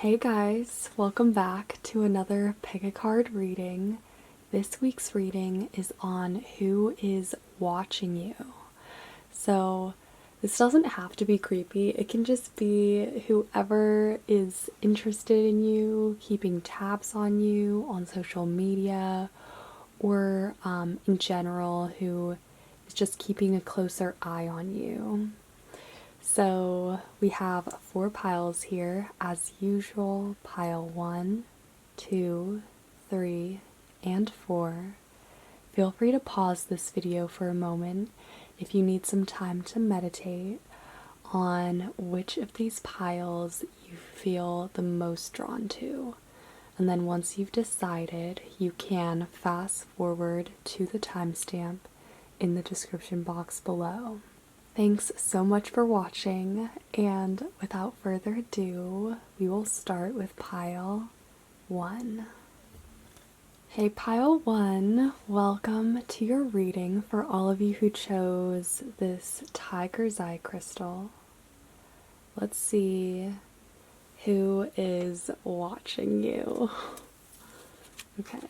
Hey guys, welcome back to another pick a card reading. This week's reading is on who is watching you. So this doesn't have to be creepy. It can just be whoever is interested in you, keeping tabs on you on social media, or in general, who is just keeping a closer eye on you. So we have 4 piles here, as usual. Pile 1, 2, 3, and 4. Feel free to pause this video for a moment if you need some time to meditate on which of these piles you feel the most drawn to. And then once you've decided, you can fast forward to the timestamp in the description box below. Thanks so much for watching, and without further ado, we will start with pile 1. Hey pile 1, welcome to your reading for all of you who chose this tiger's eye crystal. Let's see who is watching you. Okay,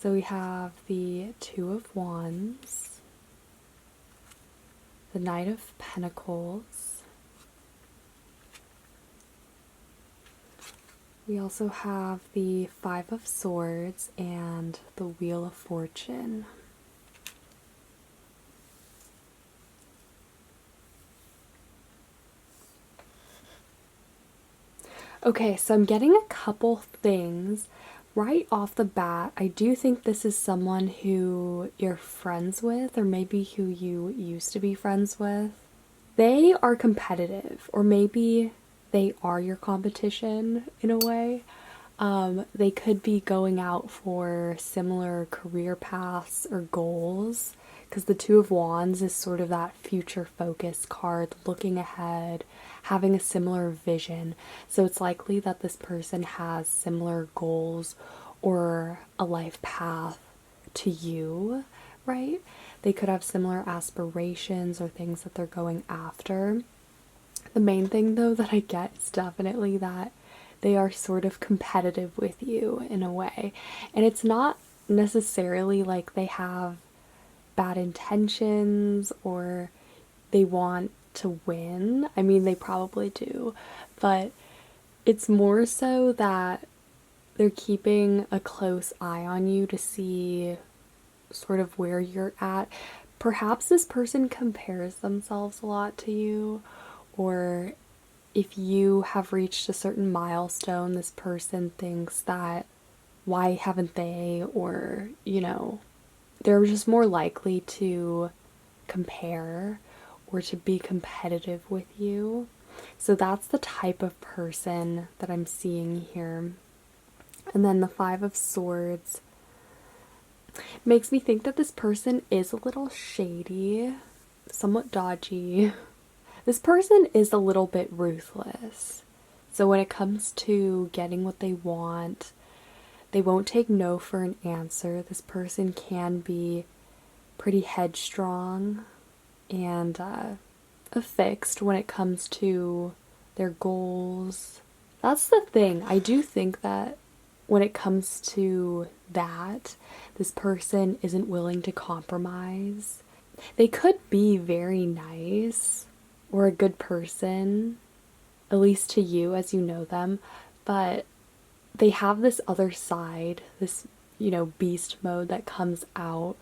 so we have the Two of Wands, the Knight of Pentacles. We also have the Five of Swords and the Wheel of Fortune. Okay, so I'm getting a couple things right off the bat. I do think this is someone who you're friends with, or maybe who you used to be friends with. They are competitive, or maybe they are your competition in a way. They could be going out for similar career paths or goals, because the Two of Wands is sort of that future focus card, looking ahead, having a similar vision. So it's likely that this person has similar goals or a life path to you, right? They could have similar aspirations or things that they're going after. The main thing though that I get is definitely that they are sort of competitive with you in a way. And it's not necessarily like they have bad intentions or they want to win. I mean, they probably do, but it's more so that they're keeping a close eye on you to see sort of where you're at. Perhaps this person compares themselves a lot to you, or if you have reached a certain milestone, this person thinks that why haven't they, or they're just more likely to compare or to be competitive with you. So that's the type of person that I'm seeing here. And then the Five of Swords makes me think that this person is a little shady, somewhat dodgy. This person is a little bit ruthless. So when it comes to getting what they want, they won't take no for an answer. This person can be pretty headstrong and affixed when it comes to their goals. That's the thing. I do think that when it comes to that, this person isn't willing to compromise. They could be very nice or a good person, at least to you as you know them, but they have this other side, this, beast mode that comes out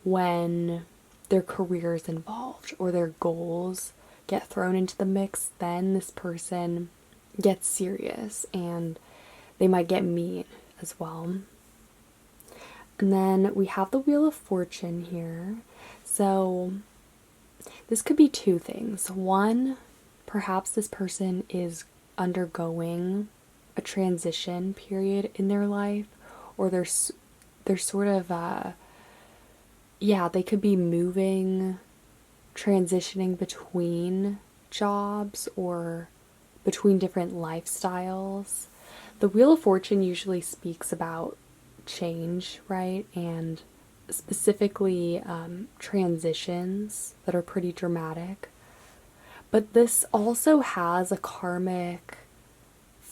when their career is involved or their goals get thrown into the mix. Then this person gets serious and they might get mean as well. And then we have the Wheel of Fortune here. So this could be two things. One, perhaps this person is undergoing a transition period in their life, or they're sort of they could be moving, transitioning between jobs or between different lifestyles. The Wheel of Fortune usually speaks about change, right? And specifically transitions that are pretty dramatic. But this also has a karmic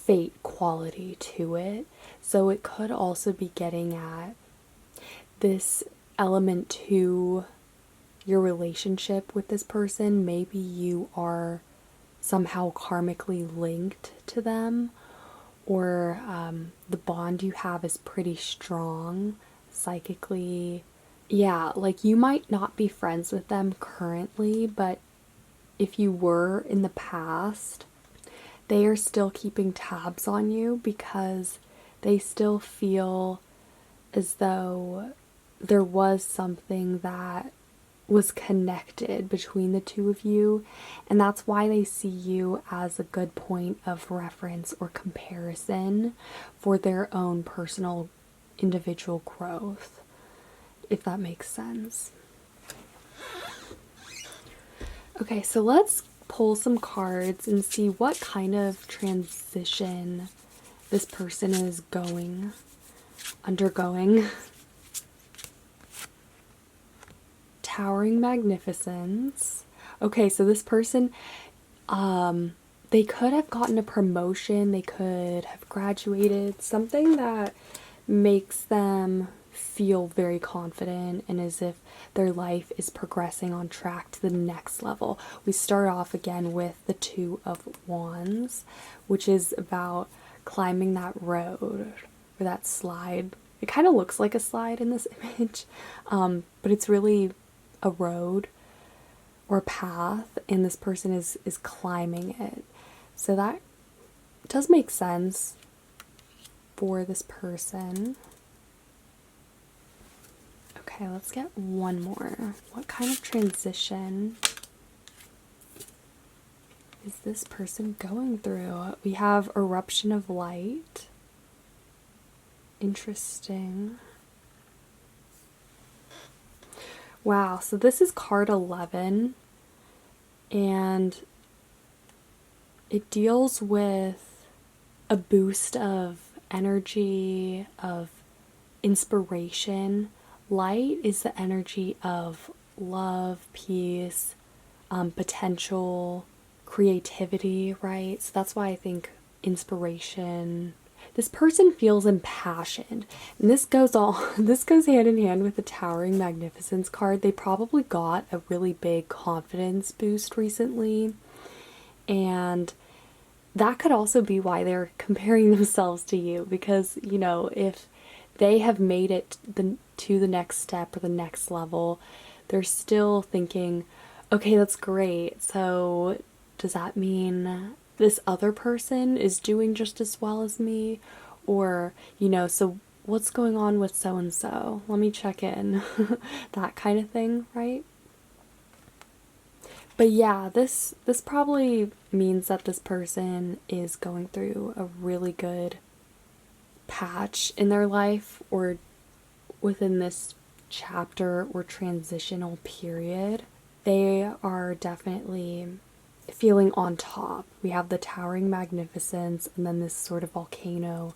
fate quality to it. So it could also be getting at this element to your relationship with this person. Maybe you are somehow karmically linked to them, or the bond you have is pretty strong psychically. Yeah, like you might not be friends with them currently, but if you were in the past, they are still keeping tabs on you because they still feel as though there was something that was connected between the two of you, and that's why they see you as a good point of reference or comparison for their own personal individual growth, if that makes sense. Okay, so let's pull some cards and see what kind of transition this person is undergoing. Towering Magnificence. Okay, so this person, they could have gotten a promotion, they could have graduated, something that makes them feel very confident and as if their life is progressing on track to the next level. We start off again with the Two of Wands, which is about climbing that road or that slide. It kind of looks like a slide in this image, but it's really a road or a path, and this person is climbing it. So that does make sense for this person. Okay, let's get one more. What kind of transition is this person going through? We have Eruption of Light. Interesting. Wow, so this is card 11, and it deals with a boost of energy, of inspiration. Light is the energy of love, peace, potential, creativity, right? So that's why I think inspiration. This person feels impassioned, and this goes hand in hand with the Towering Magnificence card. They probably got a really big confidence boost recently, and that could also be why they're comparing themselves to you, because, you know, if they have made it to the next step or the next level, they're still thinking, okay, that's great. So does that mean this other person is doing just as well as me? Or, you know, so what's going on with so-and-so? Let me check in. That kind of thing, right? But yeah, this probably means that this person is going through a really good patch in their life, or within this chapter or transitional period. They are definitely feeling on top. We have the Towering Magnificence and then this sort of volcano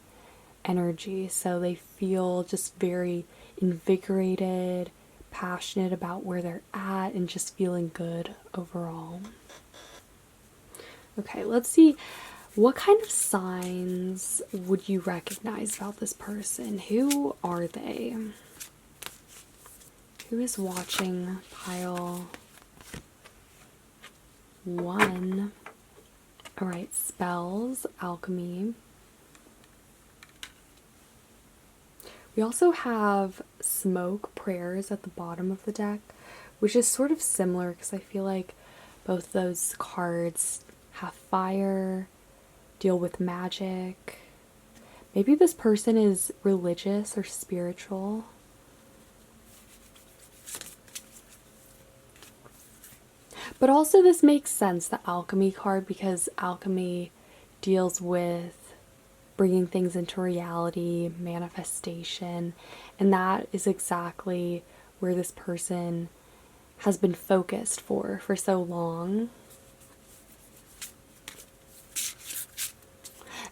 energy. So they feel just very invigorated, passionate about where they're at, and just feeling good overall. Okay, let's see. What kind of signs would you recognize about this person? Who are they? Who is watching pile 1? Alright, spells, alchemy. We also have smoke, prayers at the bottom of the deck, which is sort of similar because I feel like both those cards have fire, deal with magic. Maybe this person is religious or spiritual. But also this makes sense, the alchemy card, because alchemy deals with bringing things into reality, manifestation, and that is exactly where this person has been focused for so long.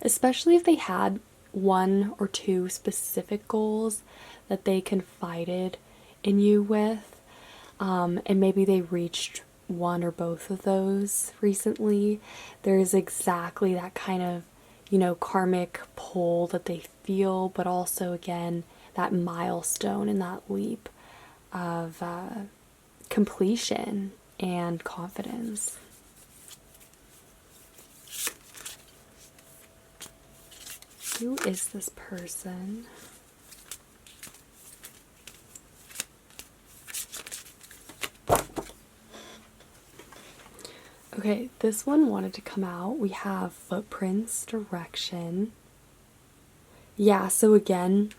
Especially if they had 1 or 2 specific goals that they confided in you with, and maybe they reached 1 or both of those recently. There's exactly that kind of karmic pull that they feel, but also, again, that milestone and that leap of completion and confidence. Who is this person? Okay, this one wanted to come out. We have footprints, direction. Yeah, so again,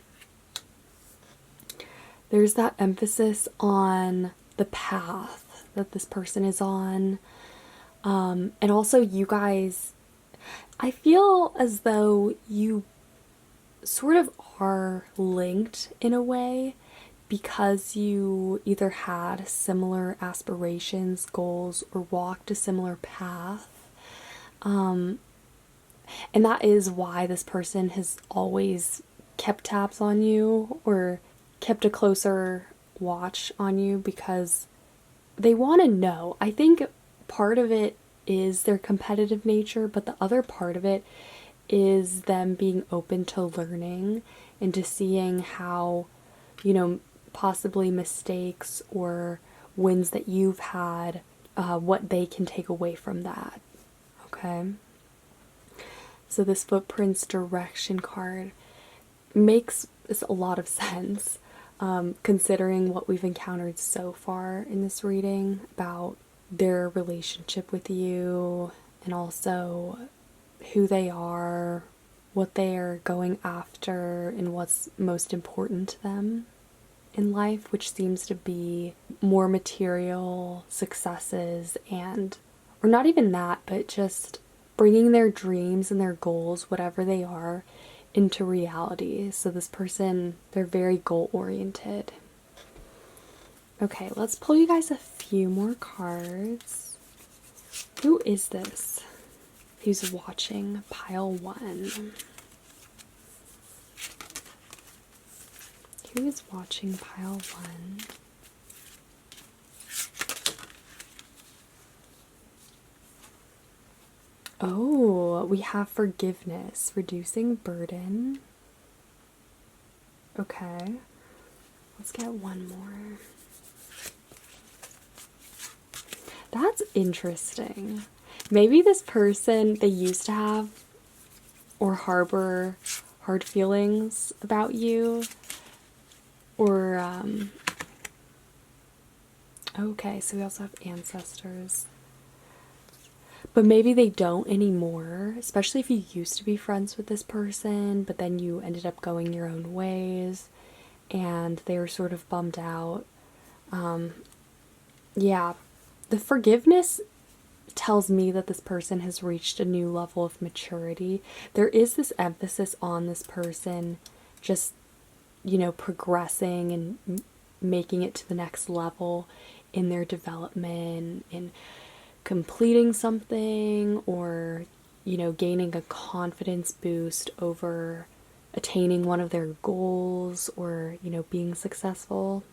there's that emphasis on the path that this person is on. And also, you guys, I feel as though you sort of are linked in a way, because you either had similar aspirations, goals, or walked a similar path. And that is why this person has always kept tabs on you or kept a closer watch on you, because they want to know. I think part of it is their competitive nature, but the other part of it is them being open to learning and to seeing how, possibly mistakes or wins that you've had, what they can take away from that. Okay? So this footprints direction card makes a lot of sense, considering what we've encountered so far in this reading about their relationship with you, and also who they are, what they are going after, and what's most important to them in life, which seems to be more material successes, and, or not even that, but just bringing their dreams and their goals, whatever they are, into reality. So this person, they're very goal oriented. Okay, let's pull you guys a few more cards. Who is this who's watching pile 1? Who is watching pile 1? Oh, we have forgiveness, reducing burden. Okay, let's get one more. That's interesting. Maybe this person, they used to have or harbor hard feelings about you, or okay, so we also have ancestors. But maybe they don't anymore, especially if you used to be friends with this person, but then you ended up going your own ways and they were sort of bummed out. Yeah, the forgiveness tells me that this person has reached a new level of maturity. There is this emphasis on this person just, progressing and making it to the next level in their development, in completing something, or, gaining a confidence boost over attaining one of their goals, or, being successful.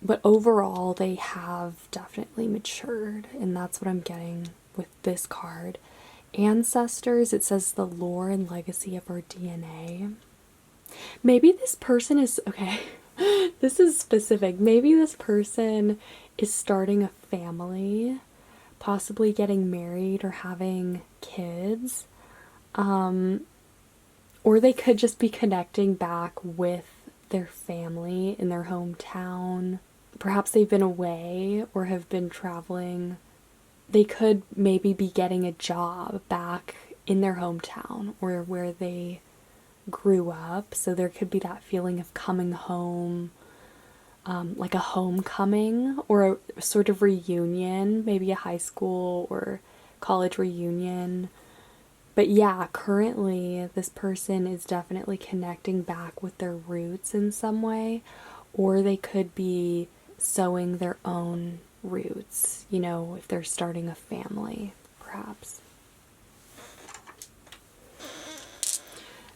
But overall, they have definitely matured, and that's what I'm getting with this card. Ancestors, it says the lore and legacy of our DNA. Maybe this person is, okay, this is specific. Maybe this person is starting a family, possibly getting married or having kids. Or they could just be connecting back with their family in their hometown. Perhaps they've been away or have been traveling. They could maybe be getting a job back in their hometown or where they grew up. So there could be that feeling of coming home, like a homecoming or a sort of reunion, maybe a high school or college reunion. But yeah, currently this person is definitely connecting back with their roots in some way, or they could be sowing their own roots, if they're starting a family, perhaps.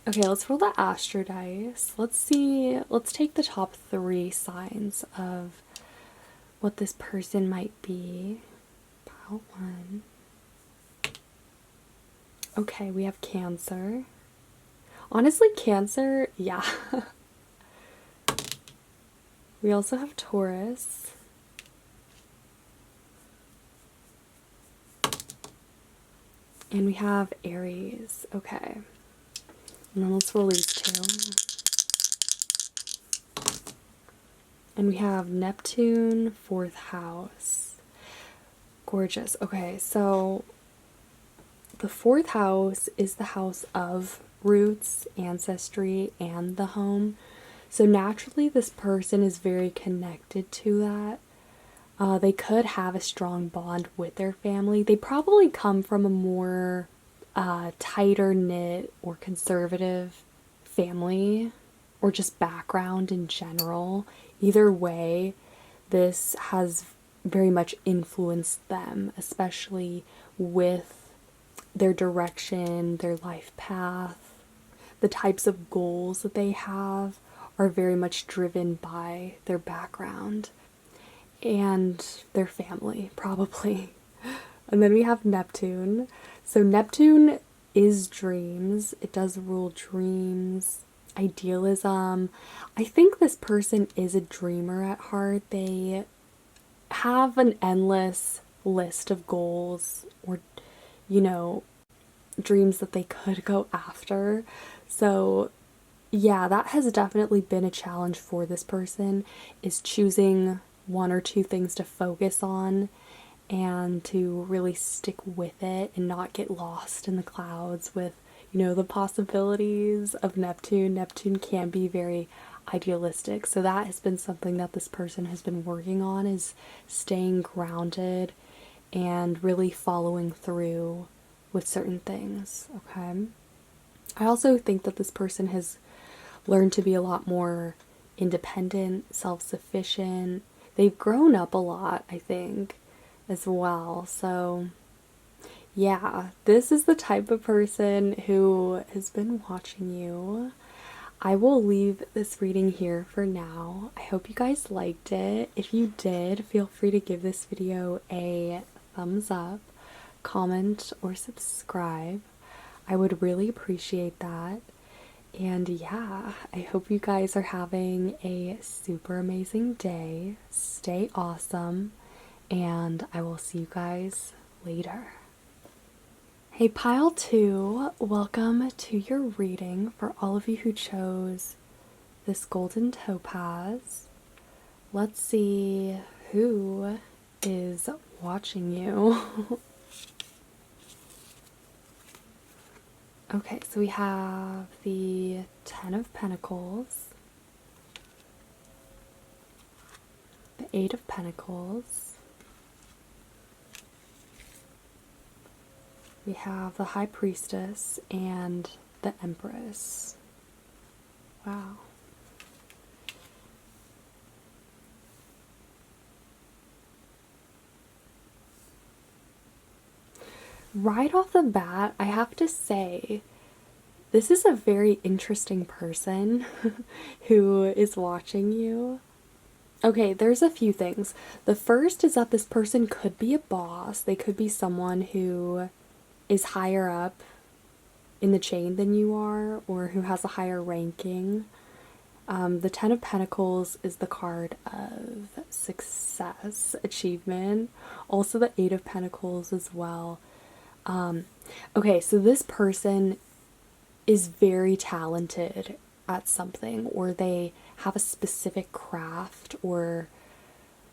Okay, let's roll the Astro dice. Let's take the top 3 signs of what this person might be. Pile 1. Okay, we have Cancer. Honestly, Cancer, yeah. We also have Taurus. And we have Aries. Okay. And then let's roll these two. And we have Neptune, 4th house. Gorgeous. Okay, so the 4th house is the house of roots, ancestry, and the home. So naturally, this person is very connected to that. They could have a strong bond with their family. They probably come from a more tighter knit or conservative family or just background in general. Either way, this has very much influenced them, especially with their direction, their life path. The types of goals that they have are very much driven by their background and their family, probably. And then we have Neptune. So Neptune is dreams. It does rule dreams, idealism. I think this person is a dreamer at heart. They have an endless list of goals or, you know, dreams that they could go after. So yeah, that has definitely been a challenge for this person, is choosing one or two things to focus on and to really stick with it and not get lost in the clouds with, the possibilities of Neptune. Neptune can be very idealistic. So that has been something that this person has been working on, is staying grounded and really following through with certain things, okay? I also think that this person has learned to be a lot more independent, self-sufficient. They've grown up a lot, I think, as well. So yeah, this is the type of person who has been watching you. I will leave this reading here for now. I hope you guys liked it. If you did, feel free to give this video a thumbs up, comment, or subscribe. I would really appreciate that. And yeah, I hope you guys are having a super amazing day. Stay awesome, and I will see you guys later. Hey, Pile 2, welcome to your reading for all of you who chose this golden topaz. Let's see who is watching you. Okay, so we have the 10 of Pentacles, the 8 of Pentacles, we have the High Priestess, and the Empress. Wow. Right off the bat, I have to say, this is a very interesting person who is watching you. Okay, there's a few things. The first is that this person could be a boss. They could be someone who is higher up in the chain than you are, or who has a higher ranking. The 10 of Pentacles is the card of success, achievement. Also the 8 of Pentacles as well. Okay, so this person is very talented at something, or they have a specific craft or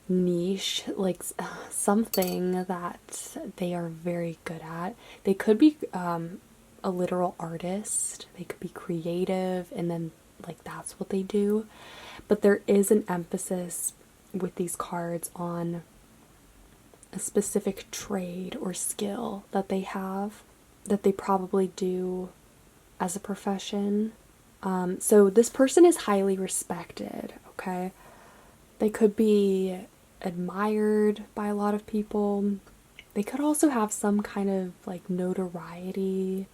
niche, like something that they are very good at. They could be a literal artist, they could be creative, and then like that's what they do. But there is an emphasis with these cards on a specific trade or skill that they have, that they probably do as a profession. So this person is highly respected, okay? They could be admired by a lot of people. They could also have some kind of like notoriety.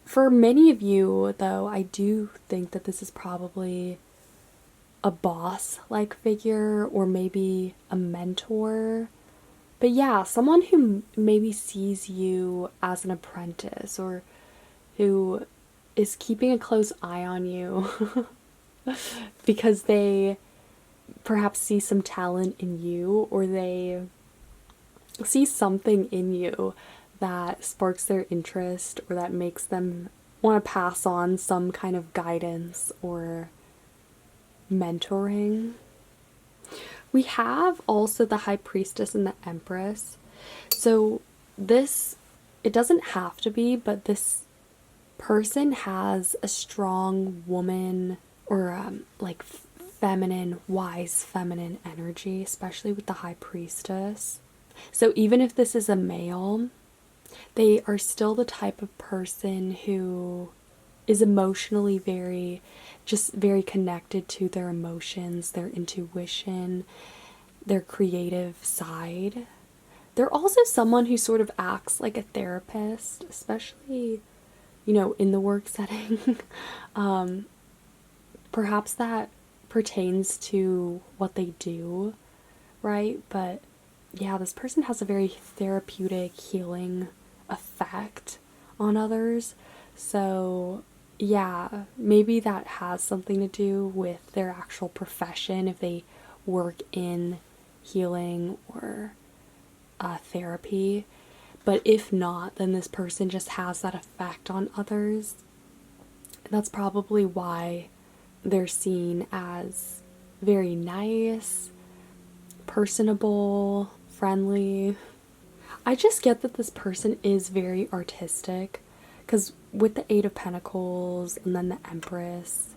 For many of you, though, I do think that this is probably a boss-like figure, or maybe a mentor. But yeah, someone who maybe sees you as an apprentice or who is keeping a close eye on you because they perhaps see some talent in you, or they see something in you that sparks their interest or that makes them want to pass on some kind of guidance or mentoring. We have also the High Priestess and the Empress. So this, it doesn't have to be, but this person has a strong woman or like feminine, wise feminine energy, especially with the High Priestess. So even if this is a male, they are still the type of person who is emotionally very connected to their emotions, their intuition, their creative side. They're also someone who sort of acts like a therapist, especially, in the work setting. Perhaps that pertains to what they do, right? But yeah, this person has a very therapeutic, healing effect on others. So yeah, maybe that has something to do with their actual profession if they work in healing or therapy. But if not, then this person just has that effect on others. That's probably why they're seen as very nice, personable, friendly. I just get that this person is very artistic because with the Eight of Pentacles and then the Empress,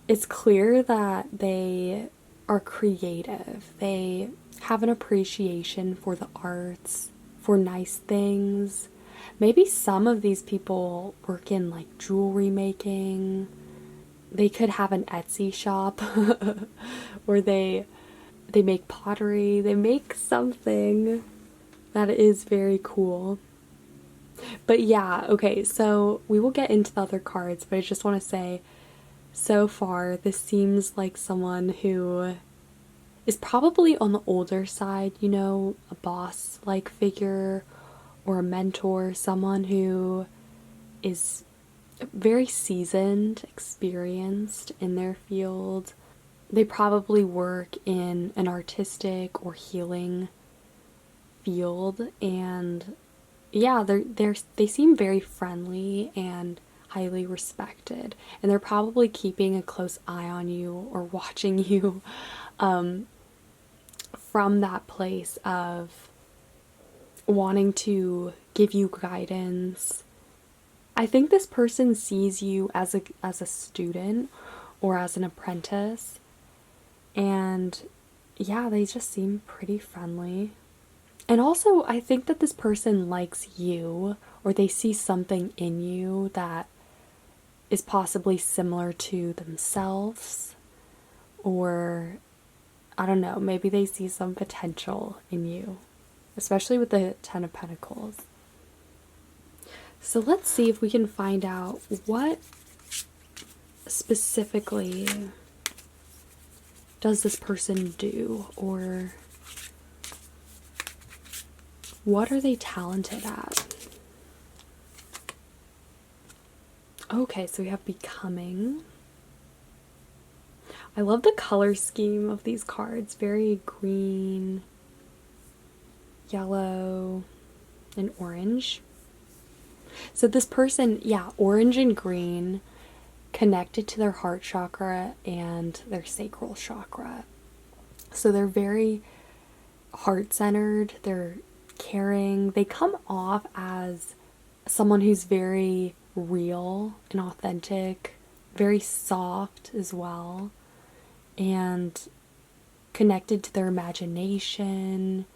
it's clear that they are creative. They have an appreciation for the arts, for nice things. Maybe some of these people work in like jewelry making. They could have an Etsy shop where they make pottery. They make something that is very cool. But yeah, okay, so we will get into the other cards, but I just want to say, so far, this seems like someone who is probably on the older side, a boss-like figure or a mentor, someone who is very seasoned, experienced in their field. They probably work in an artistic or healing field, and yeah, they seem very friendly and highly respected, and they're probably keeping a close eye on you or watching you from that place of wanting to give you guidance. I think this person sees you as a student or as an apprentice, and yeah, they just seem pretty friendly. And also, I think that this person likes you, or they see something in you that is possibly similar to themselves, or I don't know, maybe they see some potential in you, especially with the Ten of Pentacles. So let's see if we can find out what specifically does this person do, or what are they talented at? Okay, so we have Becoming. I love the color scheme of these cards. Very green, yellow, and orange. So this person, yeah, orange and green, connected to their heart chakra and their sacral chakra. So they're very heart-centered, they're caring. They come off as someone who's very real and authentic, very soft as well, and connected to their imagination,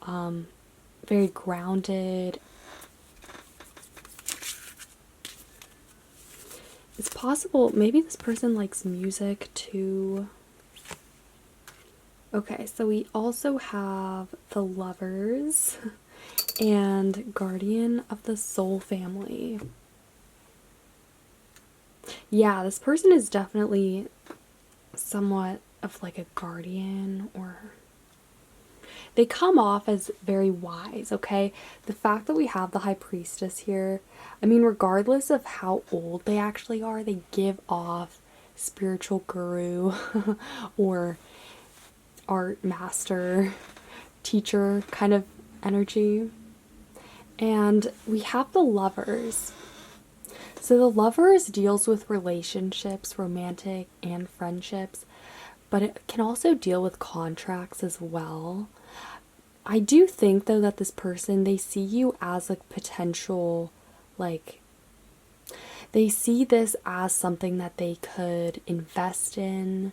very grounded. It's possible maybe this person likes music too. Okay, so we also have the Lovers and Guardian of the Soul family. Yeah, this person is definitely somewhat of like a guardian, or they come off as very wise, okay? The fact that we have the High Priestess here, I mean, regardless of how old they actually are, they give off spiritual guru or art master, teacher kind of energy. And we have the Lovers. So the Lovers deals with relationships, romantic and friendships, but it can also deal with contracts as well. I do think though that this person, they see you as a potential, like, they see this as something that they could invest in.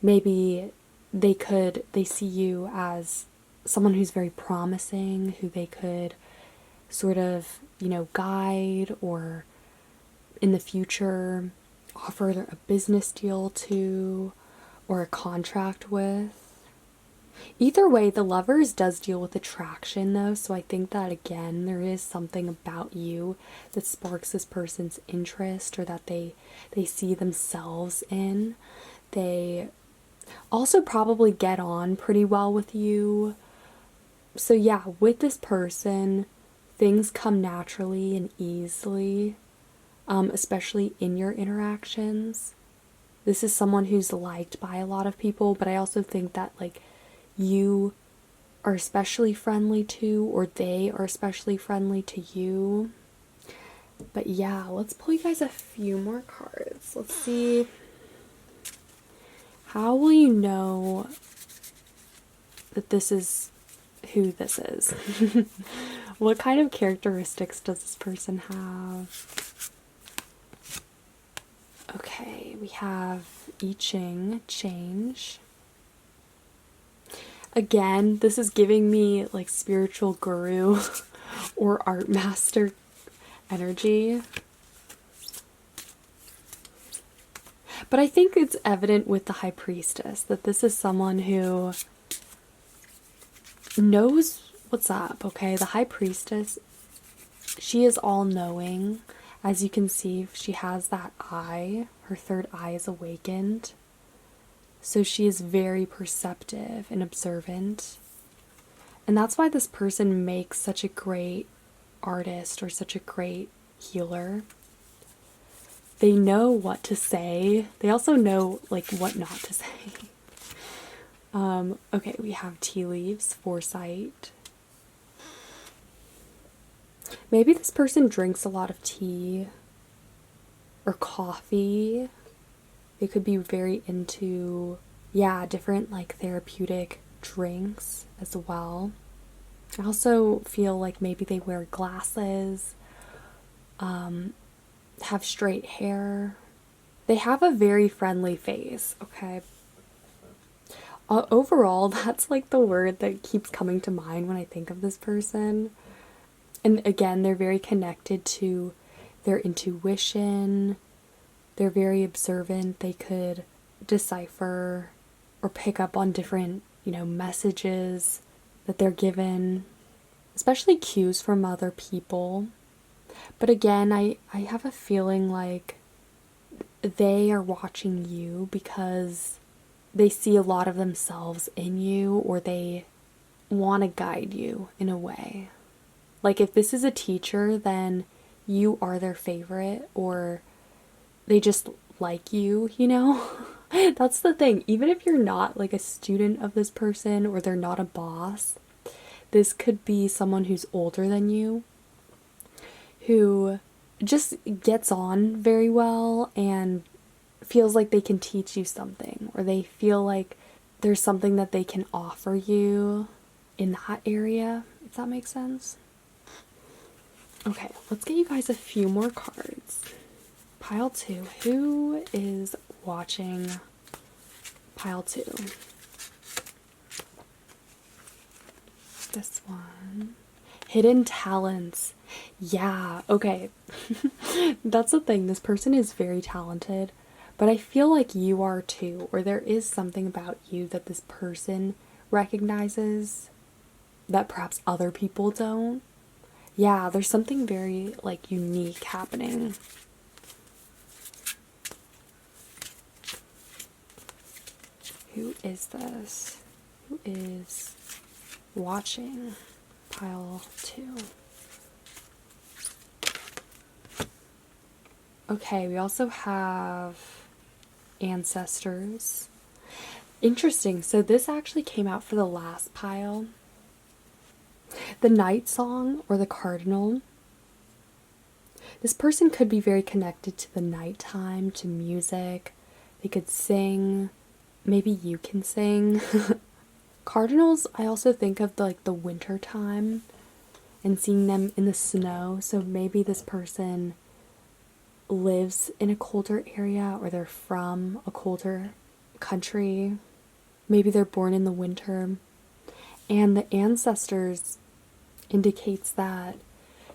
Maybe they see you as someone who's very promising, who they could sort of, guide or in the future offer a business deal to or a contract with. Either way, the Lovers does deal with attraction though, so I think that again, there is something about you that sparks this person's interest or that they see themselves in. They also probably get on pretty well with you. So yeah, with this person, things come naturally and easily, especially in your interactions. This is someone who's liked by a lot of people, but I also think that like you are especially friendly to, or they are especially friendly to you. But yeah, let's pull you guys a few more cards. Let's see. How will you know that this is who this is? What kind of characteristics does this person have? Okay, we have I Ching, change. Again, this is giving me like spiritual guru or art master energy. But I think it's evident with the High Priestess that this is someone who knows what's up, okay? The High Priestess, she is all-knowing. As you can see, she has that eye. Her third eye is awakened. So she is very perceptive and observant. And that's why this person makes such a great artist or such a great healer. They know what to say. They also know like what not to say. Okay, we have tea leaves, foresight. Maybe this person drinks a lot of tea or coffee. They could be very into, different like therapeutic drinks as well. I also feel like maybe they wear glasses, have straight hair. They have a very friendly face, okay? Overall, that's like the word that keeps coming to mind when I think of this person. And again, they're very connected to their intuition. They're very observant. They could decipher or pick up on different, messages that they're given, especially cues from other people. But again, I have a feeling like they are watching you because they see a lot of themselves in you, or they want to guide you in a way. Like if this is a teacher, then you are their favorite, or they just like you, That's the thing. Even if you're not like a student of this person or they're not a boss, this could be someone who's older than you, who just gets on very well and feels like they can teach you something, or they feel like there's something that they can offer you in that area, if that makes sense. Okay, let's get you guys a few more cards. Pile 2. Who is watching pile 2? This one. Hidden talents. Yeah, okay. That's the thing. This person is very talented, but I feel like you are too, or there is something about you that this person recognizes that perhaps other people don't. Yeah, there's something very like unique happening. Who is this? Who is watching. Pile 2. Okay, we also have ancestors. Interesting. So this actually came out for the last pile. The night song or the cardinal. This person could be very connected to the nighttime, to music. They could sing. Maybe you can sing. Cardinals, I also think of the winter time and seeing them in the snow. So maybe this person lives in a colder area, or they're from a colder country. Maybe they're born in the winter. And the ancestors indicates that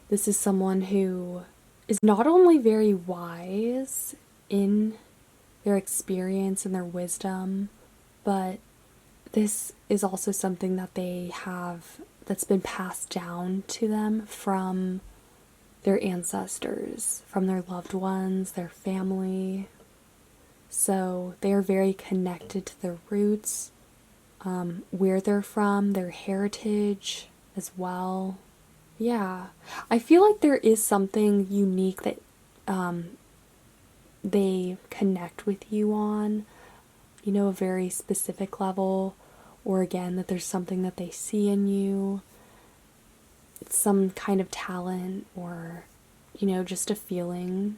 this is someone who is not only very wise in their experience and their wisdom, but this is also something that they have that's been passed down to them from their ancestors, from their loved ones, their family. So they are very connected to their roots, where they're from, their heritage as well. Yeah, I feel like there is something unique that they connect with you on, a very specific level, or again, that there's something that they see in you, some kind of talent, or, just a feeling,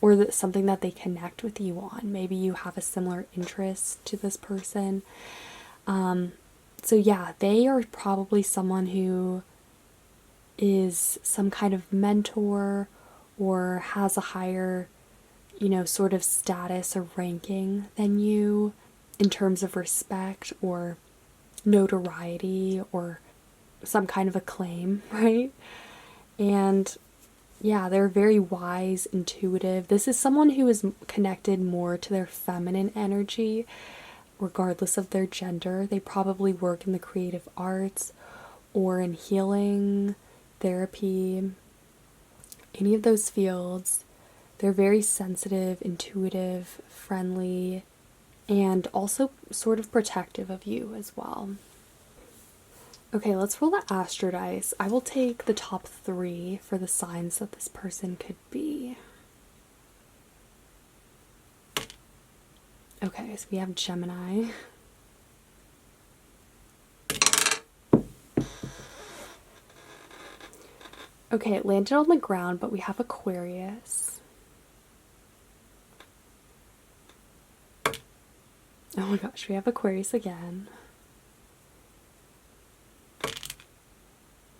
or something that they connect with you on. Maybe you have a similar interest to this person. So yeah, they are probably someone who is some kind of mentor or has a higher, sort of status or ranking than you in terms of respect or notoriety or some kind of acclaim, right? And yeah, they're very wise, intuitive. This is someone who is connected more to their feminine energy, regardless of their gender. They probably work in the creative arts or in healing, therapy, any of those fields. They're very sensitive, intuitive, friendly, and also sort of protective of you as well. Okay, let's roll the astro dice. I will take the top 3 for the signs that this person could be. Okay, so we have Gemini. Okay, it landed on the ground, but we have Aquarius. Oh my gosh, we have Aquarius again.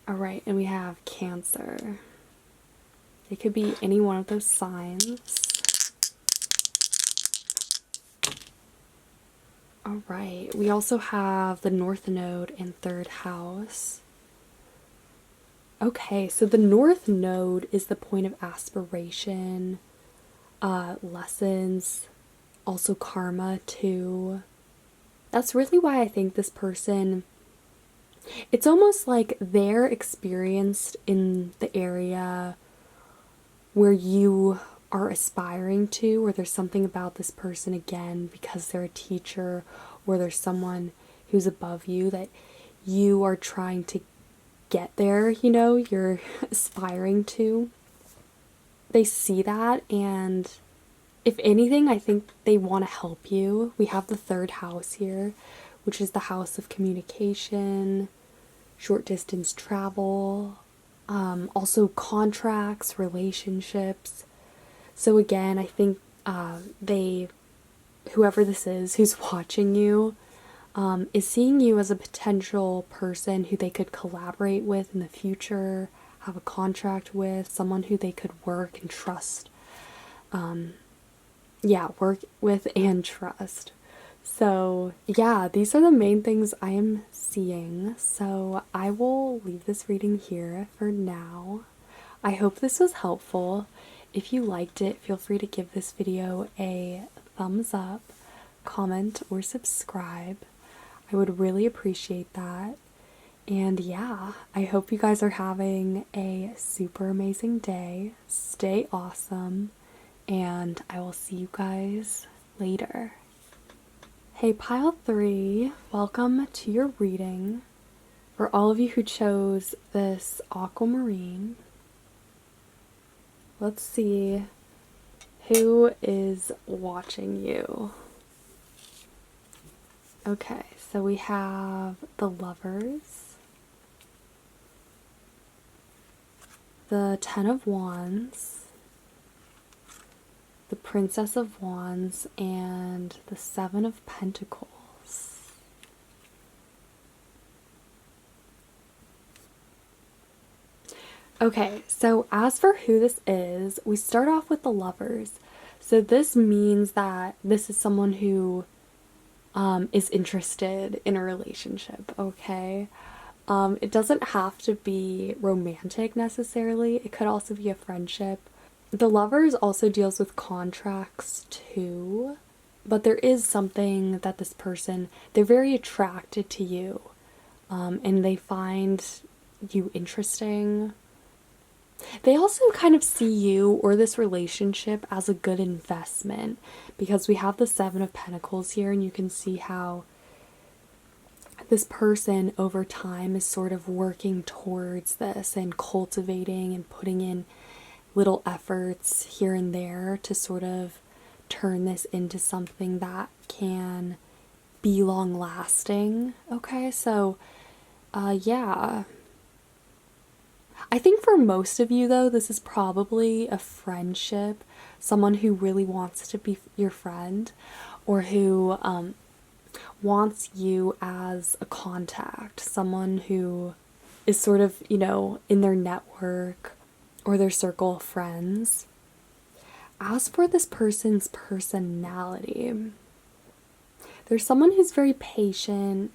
Alright, and we have Cancer. It could be any one of those signs. Alright, we also have the North Node in 3rd house. Okay, so the North Node is the point of aspiration, lessons, also karma too. That's really why I think this person, it's almost like they're experienced in the area where you are aspiring to, or there's something about this person again because they're a teacher or there's someone who's above you that you are trying to get there, you're aspiring to. They see that, and if anything, I think they want to help you. We have the 3rd house here, which is the house of communication, short distance travel, also contracts, relationships. So again, I think whoever this is who's watching you, is seeing you as a potential person who they could collaborate with in the future, have a contract with, someone who they could work and trust. Work with and trust. So yeah, these are the main things I am seeing. So I will leave this reading here for now. I hope this was helpful. If you liked it, feel free to give this video a thumbs up, comment, or subscribe. I would really appreciate that. And yeah, I hope you guys are having a super amazing day. Stay awesome, and I will see you guys later. Hey, pile 3, welcome to your reading For all of you who chose this Aquamarine, let's see who is watching you. Okay, so we have the Lovers, the Ten of Wands, the Princess of Wands, and the Seven of Pentacles. Okay, so as for who this is, we start off with the Lovers. So this means that this is someone who is interested in a relationship, okay? It doesn't have to be romantic necessarily. It could also be a friendship. The Lovers also deals with contracts too, but there is something that this person, they're very attracted to you, and they find you interesting. They also kind of see you or this relationship as a good investment, because we have the Seven of Pentacles here, and you can see how this person over time is sort of working towards this and cultivating and putting in little efforts here and there to sort of turn this into something that can be long lasting. Okay, so yeah. I think for most of you, though, this is probably a friendship, someone who really wants to be your friend, or who wants you as a contact, someone who is sort of, you know, in their network or their circle of friends. As for this person's personality, there's someone who's very patient,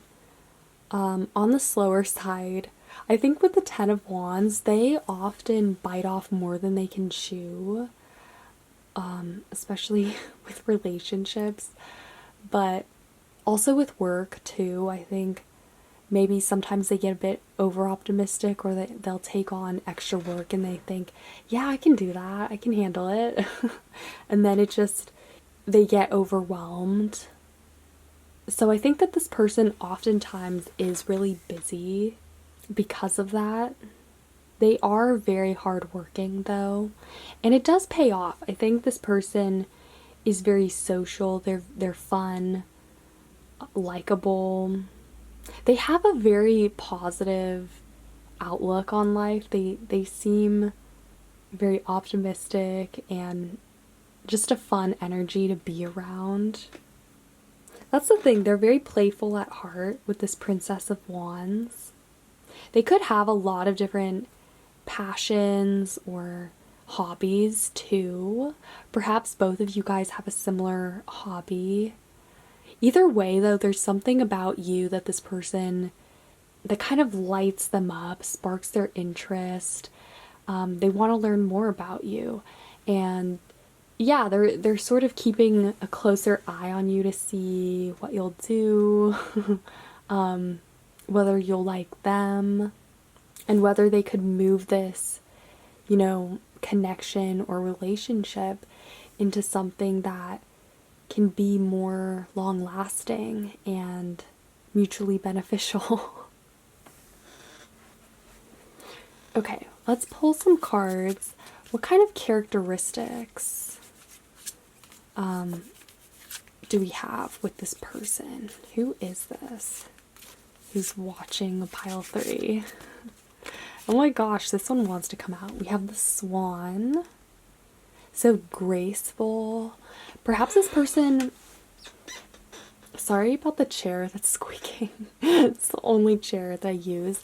on the slower side. I think with the Ten of Wands, they often bite off more than they can chew, especially with relationships, but also with work too. I think maybe sometimes they get a bit over optimistic, or they'll take on extra work and they think, yeah, I can do that, I can handle it. And then they get overwhelmed. So I think that this person oftentimes is really busy because of that. They are very hardworking though, and it does pay off. I think this person is very social, they're fun, likable. They have a very positive outlook on life. They seem very optimistic and just a fun energy to be around. That's the thing, they're very playful at heart with this Princess of Wands. They could have a lot of different passions or hobbies too. Perhaps both of you guys have a similar hobby. Either way, though, there's something about you that this person, that kind of lights them up, sparks their interest. They want to learn more about you. And yeah, they're sort of keeping a closer eye on you to see what you'll do, whether you'll like them, and whether they could move this, you know, connection or relationship into something that can be more long lasting and mutually beneficial. Okay, let's pull some cards. What kind of characteristics do we have with this person? Who is this? Who's watching a pile 3? Oh my gosh, this one wants to come out. We have the Swan. So graceful. Perhaps this person... Sorry about the chair that's squeaking. It's the only chair that I use.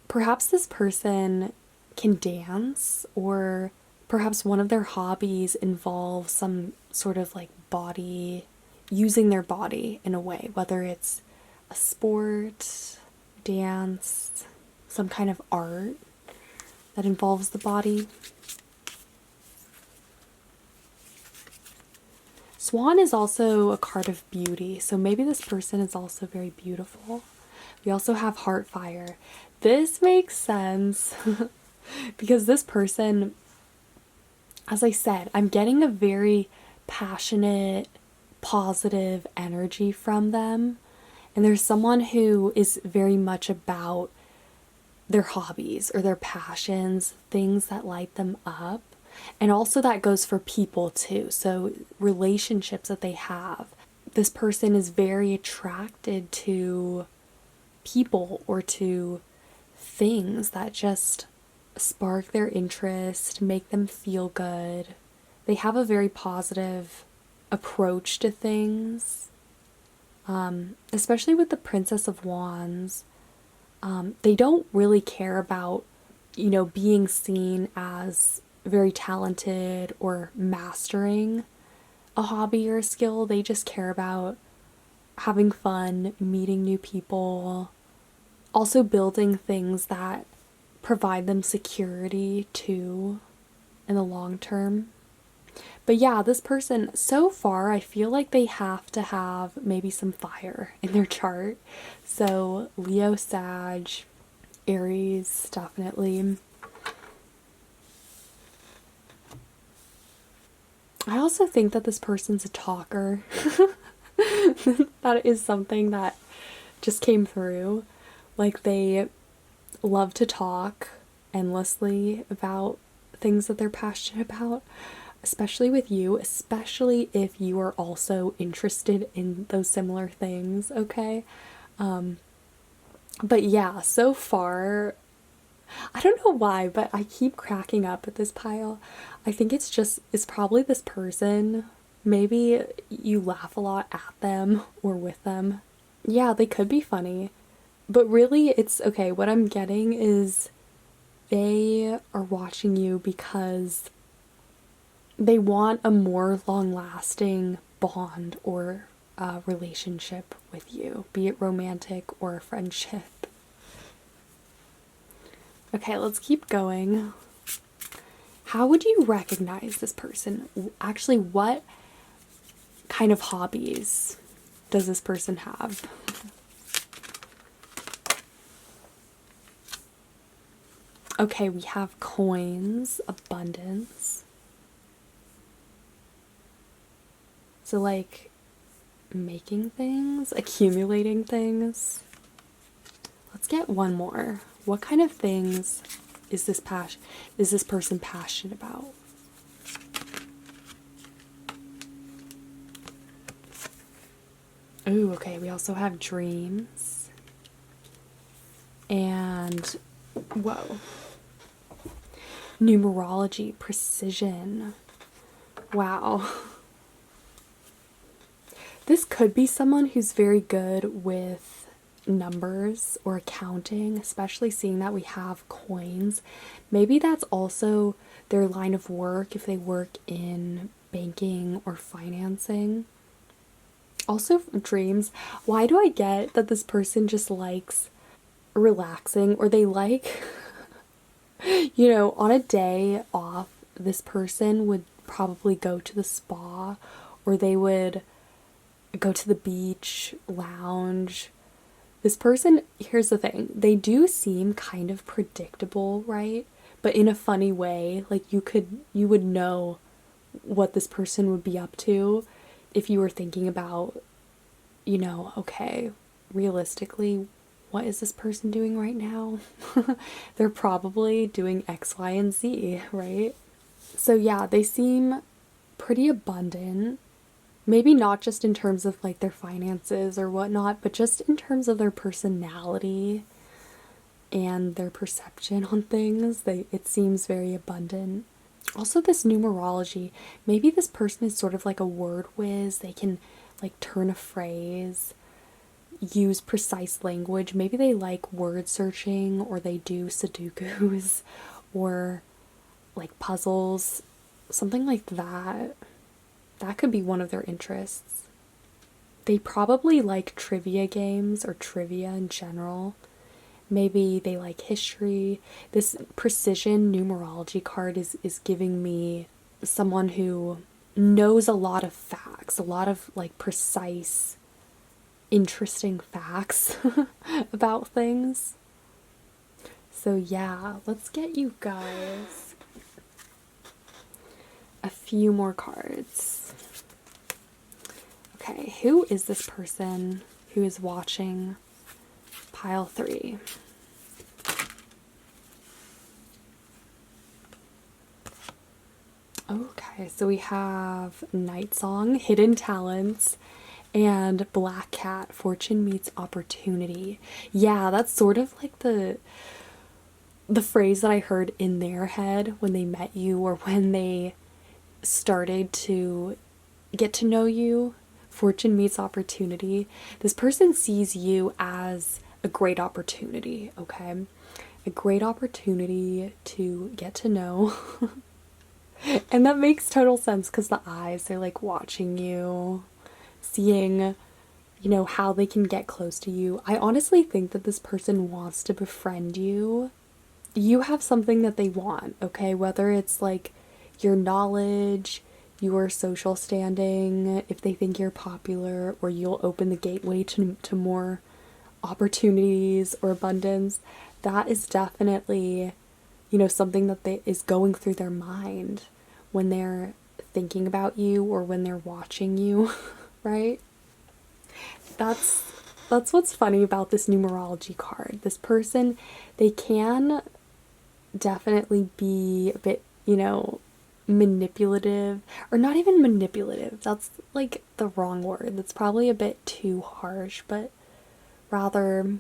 Perhaps this person can dance, or perhaps one of their hobbies involves some sort of like body, using their body in a way, whether it's a sport, dance, some kind of art that involves the body. Swan is also a card of beauty, so maybe this person is also very beautiful. We also have Heartfire. This makes sense because this person, as I said, I'm getting a very passionate, positive energy from them, And there's someone who is very much about their hobbies or their passions, things that light them up. And also that goes for people too. So relationships that they have. This person is very attracted to people or to things that just spark their interest, make them feel good. They have a very positive approach to things. Especially with the Princess of Wands. They don't really care about, being seen as very talented or mastering a hobby or a skill. They just care about having fun, meeting new people, also building things that provide them security too in the long term. But yeah, this person, so far, I feel like they have to have maybe some fire in their chart. So Leo, Sag, Aries, definitely. I also think that this person's a talker. That is something that just came through. Like, they love to talk endlessly about things that they're passionate about, especially with you, especially if you are also interested in those similar things, okay? But yeah, so far, I don't know why, but I keep cracking up at this pile. I think it's probably this person. Maybe you laugh a lot at them or with them. Yeah, they could be funny. But really, it's okay. What I'm getting is they are watching you because they want a more long-lasting bond or relationship with you, be it romantic or a friendship. Okay, let's keep going. How would you recognize this person? Actually, what kind of hobbies does this person have? Okay, we have coins, abundance. So, like, making things, accumulating things. Let's get one more. What kind of things is this person passionate about? Ooh, okay, we also have dreams. And, whoa. Numerology, precision. Wow. This could be someone who's very good with numbers or accounting, especially seeing that we have coins. Maybe that's also their line of work if they work in banking or financing. Also, dreams. Why do I get that this person just likes relaxing, or they like, on a day off, this person would probably go to the spa, or they would go to the beach, lounge. This person, here's the thing, they do seem kind of predictable, right? But in a funny way. Like, you would know what this person would be up to if you were thinking about, okay, realistically, what is this person doing right now? They're probably doing X, Y, and Z, right? So yeah, they seem pretty abundant. Maybe not just in terms of like their finances or whatnot, but just in terms of their personality and their perception on things. It seems very abundant. Also, this numerology, maybe this person is sort of like a word whiz. They can like turn a phrase, use precise language. Maybe they like word searching, or they do Sudokus or like puzzles, something like that. That could be one of their interests. They probably like trivia games or trivia in general. Maybe they like history. This precision numerology card is giving me someone who knows a lot of facts, a lot of like precise, interesting facts about things. So yeah, let's get you guys a few more cards. Okay, who is this person who is watching pile 3. Okay, so we have Night Song, Hidden Talents, and Black Cat, Fortune Meets Opportunity. Yeah, that's sort of like the phrase that I heard in their head when they met you or when they started to get to know you. Fortune meets opportunity. This person sees you as a great opportunity, okay? A great opportunity to get to know. And that makes total sense because the eyes, they're like watching you, seeing, how they can get close to you. I honestly think that this person wants to befriend you. You have something that they want, okay? Whether it's like your knowledge, your social standing, if they think you're popular, or you'll open the gateway to more opportunities or abundance, that is definitely, something that is going through their mind when they're thinking about you or when they're watching you, right? That's what's funny about this numerology card. This person, they can definitely be a bit, manipulative, or not even manipulative. That's like the wrong word. That's probably a bit too harsh, but rather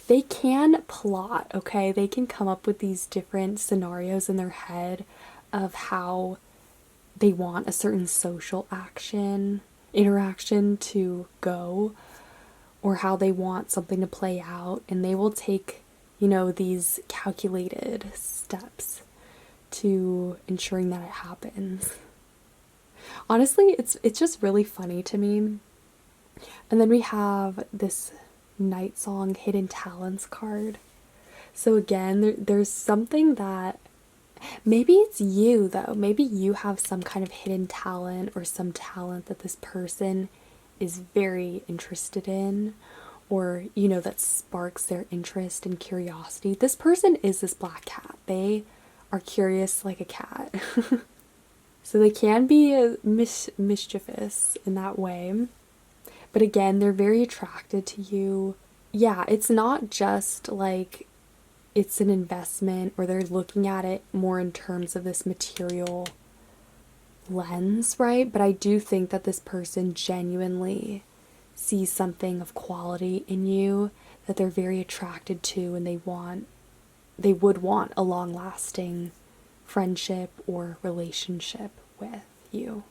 they can plot, okay? They can come up with these different scenarios in their head of how they want a certain social interaction to go, or how they want something to play out, and they will take, these calculated steps to ensuring that it happens. Honestly, it's just really funny to me. And then we have this Night Song Hidden Talents card. So again, there's something that maybe it's you though. Maybe you have some kind of hidden talent or some talent that this person is very interested in, or that sparks their interest and curiosity. This person is this black cat. They are curious like a cat. So they can be mischievous in that way. But again, they're very attracted to you. Yeah, it's not just like it's an investment, or they're looking at it more in terms of this material lens, right? But I do think that this person genuinely sees something of quality in you that they're very attracted to, and they would want a long-lasting friendship or relationship with you.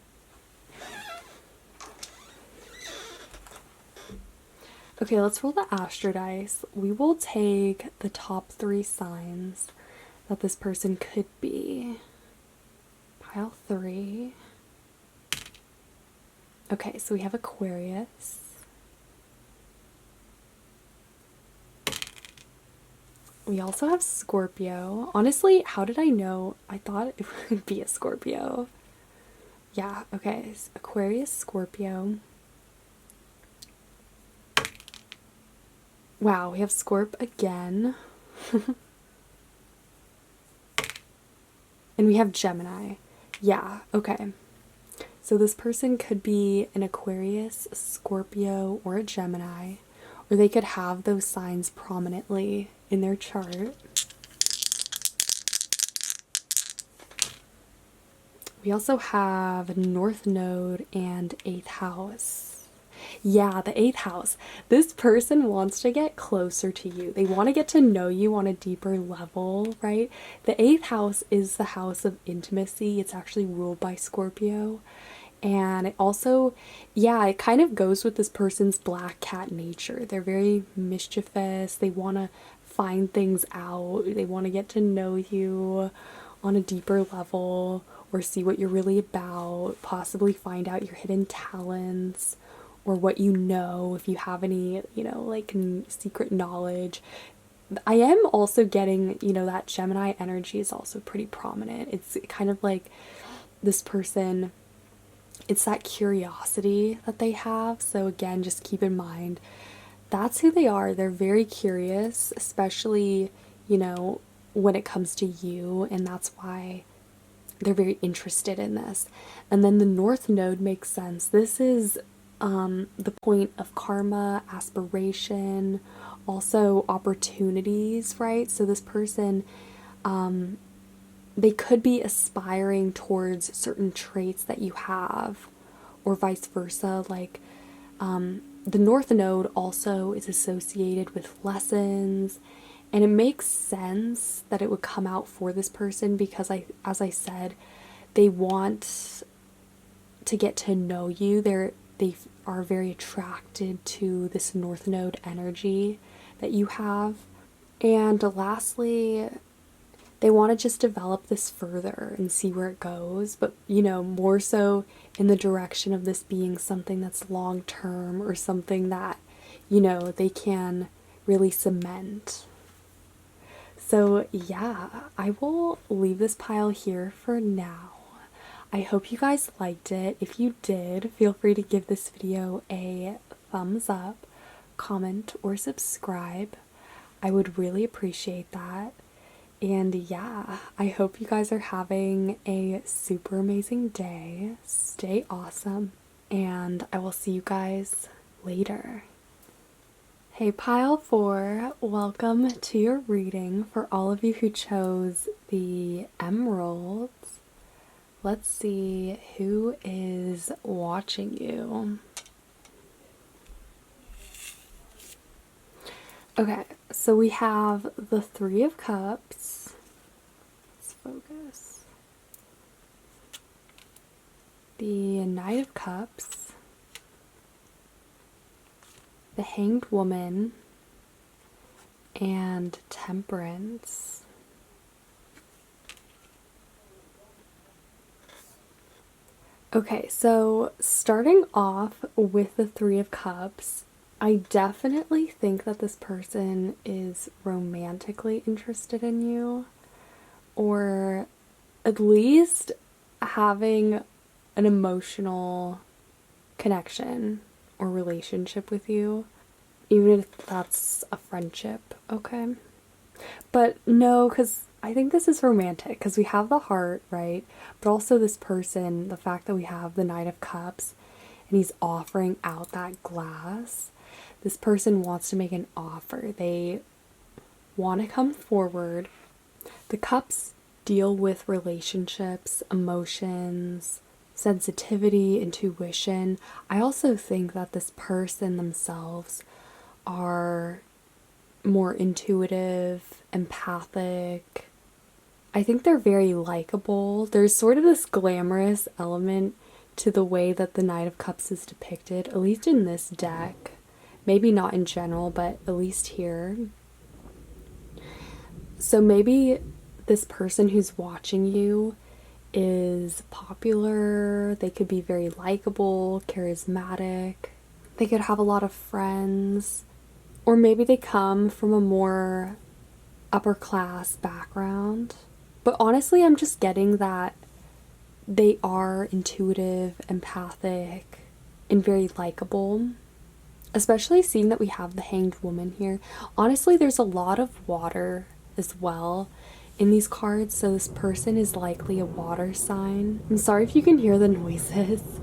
Okay, let's roll the Astro Dice. We will take the top 3 signs that this person could be. Pile 3. Okay, so we have Aquarius. We also have Scorpio. Honestly, how did I know? I thought it would be a Scorpio. Yeah, okay. Aquarius, Scorpio. Wow, we have Scorp again. And we have Gemini. Yeah, okay. So this person could be an Aquarius, a Scorpio, or a Gemini. Or they could have those signs prominently in their chart. We also have North Node and 8th house. Yeah, the 8th house. This person wants to get closer to you. They want to get to know you on a deeper level, right? The 8th house is the house of intimacy. It's actually ruled by Scorpio. And it also, yeah, it kind of goes with this person's black cat nature. They're very mischievous. They want to find things out. They want to get to know you on a deeper level, or see what you're really about, possibly find out your hidden talents, or what if you have any, like secret knowledge. I am also getting, that Gemini energy is also pretty prominent. It's kind of like this person, it's that curiosity that they have. So again, just keep in mind, that's who they are. They're very curious, especially, when it comes to you, and that's why they're very interested in this. And then the North Node makes sense. This is the point of karma, aspiration, also opportunities, right? So this person, they could be aspiring towards certain traits that you have, or vice versa. Like, the North Node also is associated with lessons, and it makes sense that it would come out for this person because as I said, they want to get to know you. They are very attracted to this North Node energy that you have. And lastly, they want to just develop this further and see where it goes, but more so in the direction of this being something that's long term, or something that they can really cement. So yeah, I will leave this pile here for now. I hope you guys liked it. If you did, feel free to give this video a thumbs up, comment, or subscribe. I would really appreciate that. And yeah, I hope you guys are having a super amazing day. Stay awesome, and I will see you guys later. Hey Pile 4, welcome to your reading for all of you who chose the emeralds. Let's see who is watching you. Okay, so we have the Three of Cups. Let's focus. The Knight of Cups. The Hanged Woman. And Temperance. Okay, so starting off with the Three of Cups, I definitely think that this person is romantically interested in you, or at least having an emotional connection or relationship with you, even if that's a friendship, okay? But no, because I think this is romantic, because we have the heart, right? But also this person, the fact that we have the Knight of Cups, and he's offering out that glass. This person wants to make an offer. They want to come forward. The cups deal with relationships, emotions, sensitivity, intuition. I also think that this person themselves are more intuitive, empathic. I think they're very likable. There's sort of this glamorous element to the way that the Knight of Cups is depicted, at least in this deck. Maybe not in general, but at least here. So maybe this person who's watching you is popular. They could be very likable, charismatic. They could have a lot of friends. Or maybe they come from a more upper class background. But honestly, I'm just getting that they are intuitive, empathic, and very likable. Especially seeing that we have the Hanged Woman here. Honestly, there's a lot of water as well in these cards, so this person is likely a water sign. I'm sorry if you can hear the noises.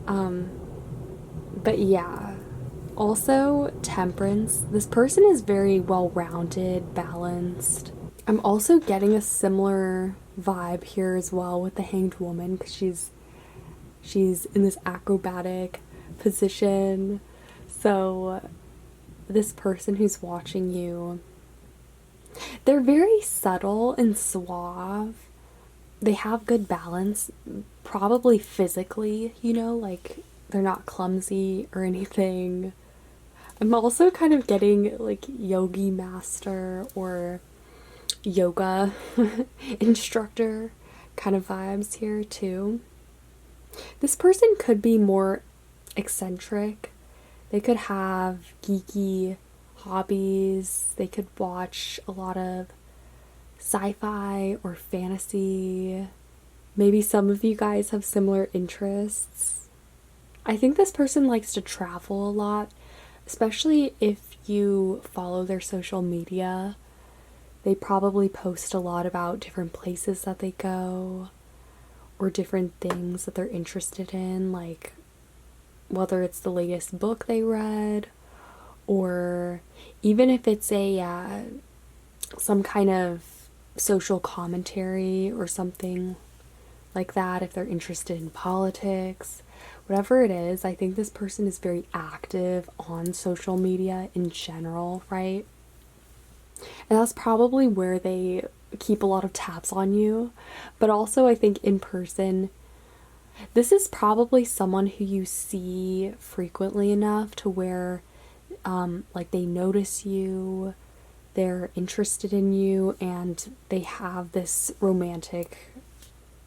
But yeah. Also, Temperance. This person is very well-rounded, balanced. I'm also getting a similar vibe here as well with the Hanged Woman, because she's in this acrobatic position. So this person who's watching you, they're very subtle and suave. They have good balance, probably physically, like they're not clumsy or anything. I'm also kind of getting like yogi master or yoga instructor kind of vibes here too. This person could be more eccentric. They could have geeky hobbies. They could watch a lot of sci-fi or fantasy. Maybe some of you guys have similar interests. I think this person likes to travel a lot, especially if you follow their social media. They probably post a lot about different places that they go or different things that they're interested in, like whether it's the latest book they read, or even if it's some kind of social commentary or something like that, if they're interested in politics, whatever it is. I think this person is very active on social media in general, right? And that's probably where they keep a lot of tabs on you. But also, I think in person, this is probably someone who you see frequently enough to where, like, they notice you, they're interested in you, and they have this romantic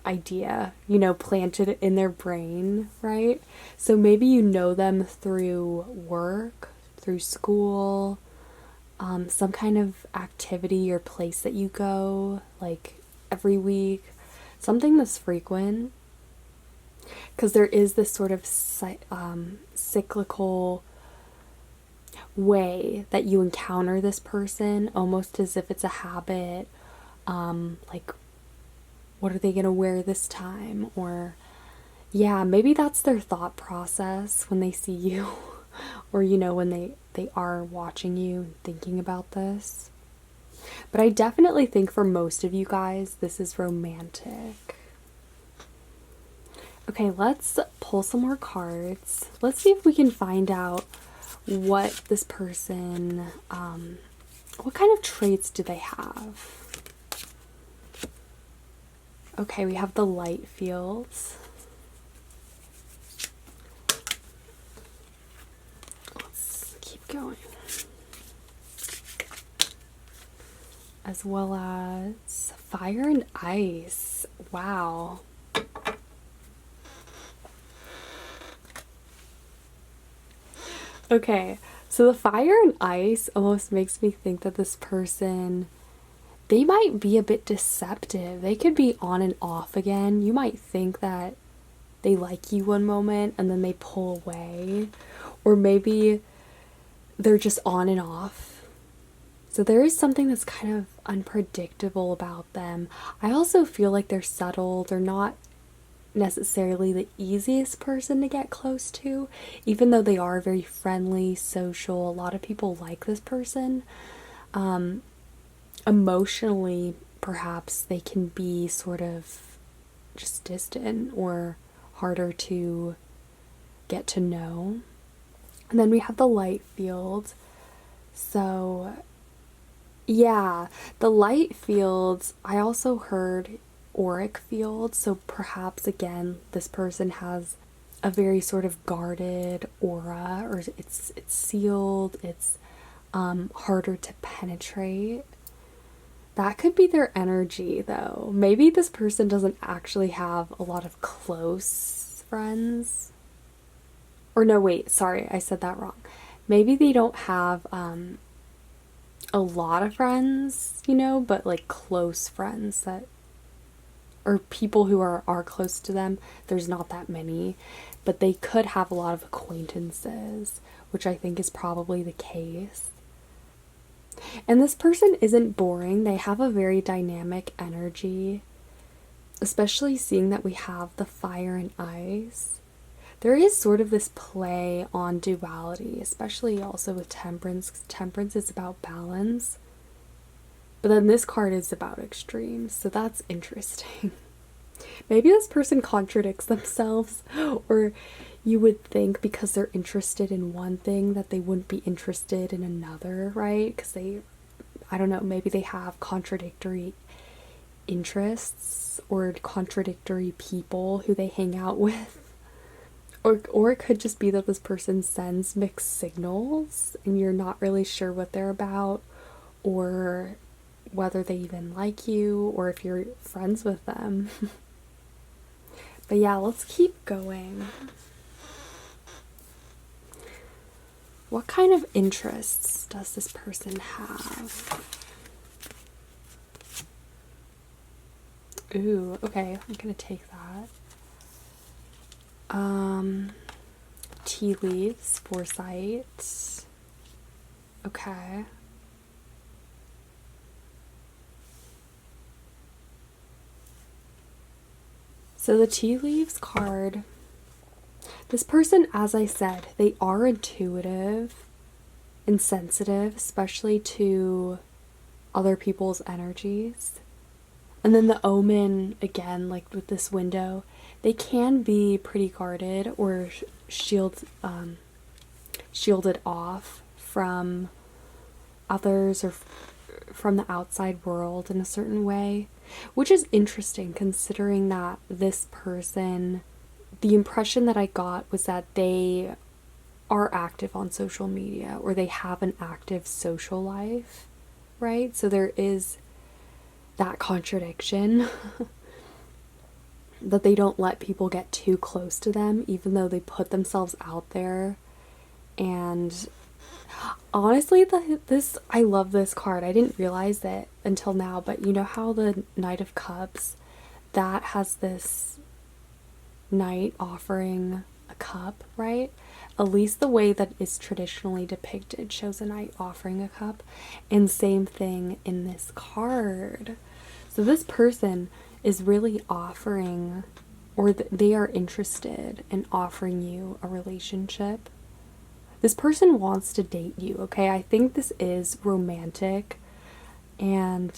idea, planted in their brain, right? So maybe you know them through work, through school, some kind of activity or place that you go, like every week, something that's frequent. Because there is this sort of cyclical way that you encounter this person, almost as if it's a habit. Like, what are they going to wear this time? Or, yeah, maybe that's their thought process when they see you, or, when they are watching you and thinking about this. But I definitely think for most of you guys, this is romantic. Okay, let's pull some more cards. Let's see if we can find out what this person, what kind of traits do they have? Okay, we have the light fields. Let's keep going. As well as fire and ice. Wow. Okay, so the fire and ice almost makes me think that this person, they might be a bit deceptive. They could be on and off again. You might think that they like you one moment and then they pull away. Or maybe they're just on and off. So there is something that's kind of unpredictable about them. I also feel like they're subtle. They're not necessarily the easiest person to get close to, even though they are very friendly, social. A lot of people like this person. Emotionally, perhaps they can be sort of just distant or harder to get to know. And then we have the light field. So yeah, the light fields, I also heard auric field, so perhaps again this person has a very sort of guarded aura, or it's sealed, it's harder to penetrate. That could be their energy, though. Maybe this person doesn't actually have a lot of close friends. Or no, wait, sorry, I said that wrong. Maybe they don't have a lot of friends, but like close friends that, or people who are close to them. There's not that many, but they could have a lot of acquaintances, which I think is probably the case. And this person isn't boring. They have a very dynamic energy, especially seeing that we have the fire and ice. There is sort of this play on duality, especially also with temperance. Temperance is about balance. But then this card is about extremes, so that's interesting. Maybe this person contradicts themselves, or you would think because they're interested in one thing that they wouldn't be interested in another, right? Because I don't know, maybe they have contradictory interests or contradictory people who they hang out with. Or it could just be that this person sends mixed signals and you're not really sure what they're about, or whether they even like you, or if you're friends with them. But yeah, let's keep going. What kind of interests does this person have? Ooh, okay, I'm gonna take that. Tea leaves, foresight. Okay. So the tea leaves card, This person, as I said, they are intuitive and sensitive, especially to other people's energies. And then the omen, again, like with this window, they can be pretty guarded or shielded off from others or from the outside world in a certain way, which is interesting considering that this person, the impression that I got was that they are active on social media or they have an active social life, right? So there is that contradiction that they don't let people get too close to them, even though they put themselves out there. And honestly, I love this card. I didn't realize it until now, but you know how the Knight of Cups, that has this knight offering a cup, right? At least the way that is traditionally depicted shows a knight offering a cup. And same thing in this card. So this person is really offering, or they are interested in offering you a relationship. This person wants to date you, okay? I think this is romantic. And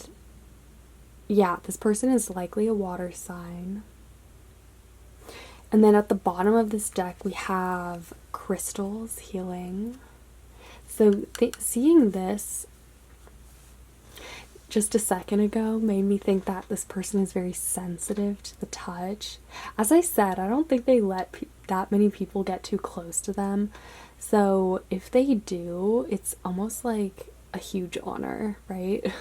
yeah, this person is likely a water sign. And then at the bottom of this deck, we have crystals healing. So seeing this just a second ago made me think that this person is very sensitive to the touch. As I said, I don't think they let that many people get too close to them. So if they do, it's almost like a huge honor, right?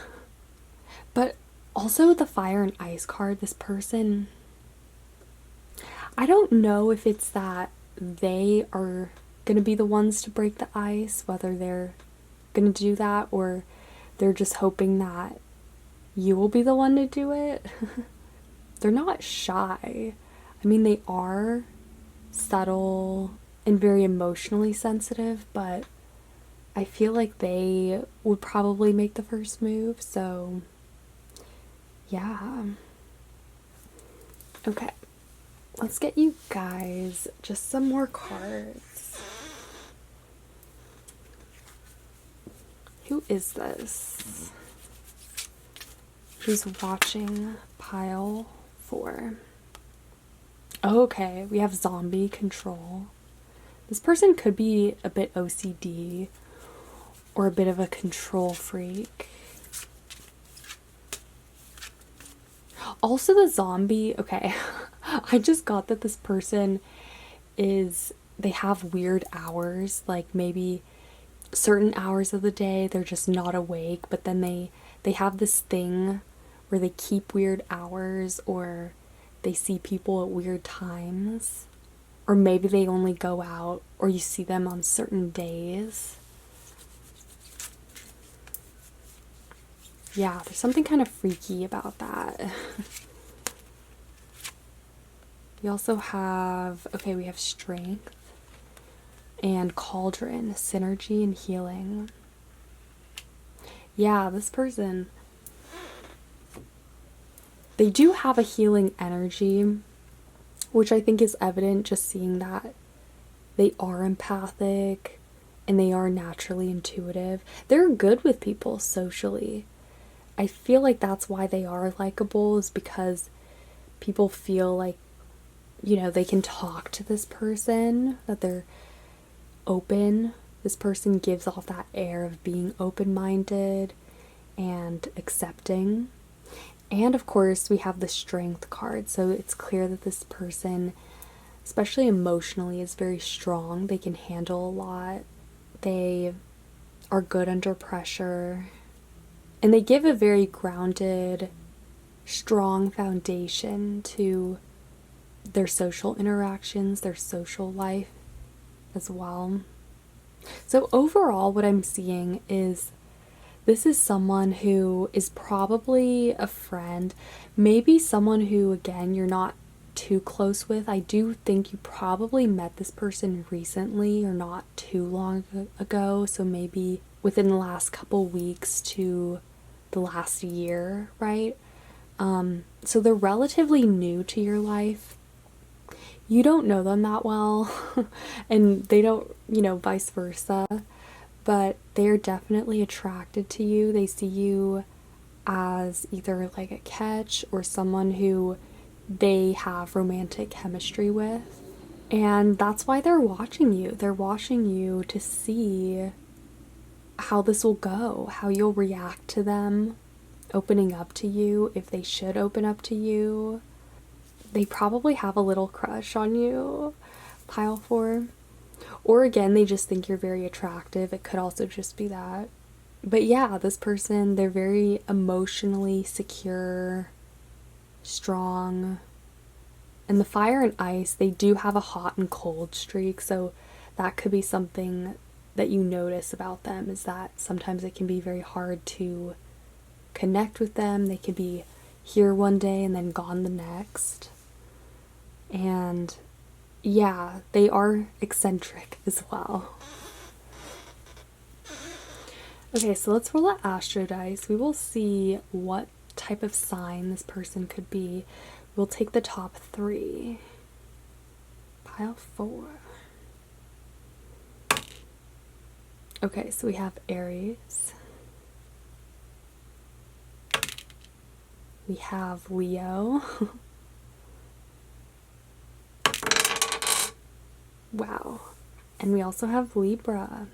But also the fire and ice card, this person, I don't know if it's that they are going to be the ones to break the ice, whether they're going to do that or they're just hoping that you will be the one to do it. They're not shy. I mean, they are subtle and very emotionally sensitive, but I feel like they would probably make the first move. So, yeah. Okay. Let's get you guys just some more cards. Who is this? Who's watching pile 4? Okay, we have zombie control. This person could be a bit OCD or a bit of a control freak. Also the zombie, okay, I just got that this person they have weird hours, like maybe certain hours of the day they're just not awake, but then they have this thing where they keep weird hours, or they see people at weird times, or maybe they only go out or you see them on certain days. Yeah, there's something kind of freaky about that. We also have, okay, we have strength and cauldron, synergy and healing. Yeah, this person, they do have a healing energy, which I think is evident just seeing that they are empathic and they are naturally intuitive. They're good with people socially. I feel like that's why they are likable, is because people feel like, you know, they can talk to this person, that they're open. This person gives off that air of being open-minded and accepting. And of course, we have the strength card. So it's clear that this person, especially emotionally, is very strong. They can handle a lot. They are good under pressure. And they give a very grounded, strong foundation to their social interactions, their social life as well. So overall, what I'm seeing is this is someone who is probably a friend, maybe someone who, again, you're not too close with. I do think you probably met this person recently or not too long ago, so maybe within the last couple weeks to the last year, right? So they're relatively new to your life. you don't know them that well, and they don't, vice versa, but they're definitely attracted to you. They see you as either like a catch or someone who they have romantic chemistry with. And that's why they're watching you. They're watching you to see how this will go, how you'll react to them opening up to you, if they should open up to you. They probably have a little crush on you, pile 4. Or again, they just think you're very attractive. It could also just be that. But yeah, this person, they're very emotionally secure, strong. And the fire and ice, they do have a hot and cold streak, so that could be something that you notice about them, is that sometimes it can be very hard to connect with them. They could be here one day and then gone the next. And yeah, they are eccentric as well. Okay, so let's roll an astro dice. We will see what type of sign this person could be. We'll take the top 3. Pile 4. Okay, so we have Aries. We have Leo. Wow. And we also have Libra.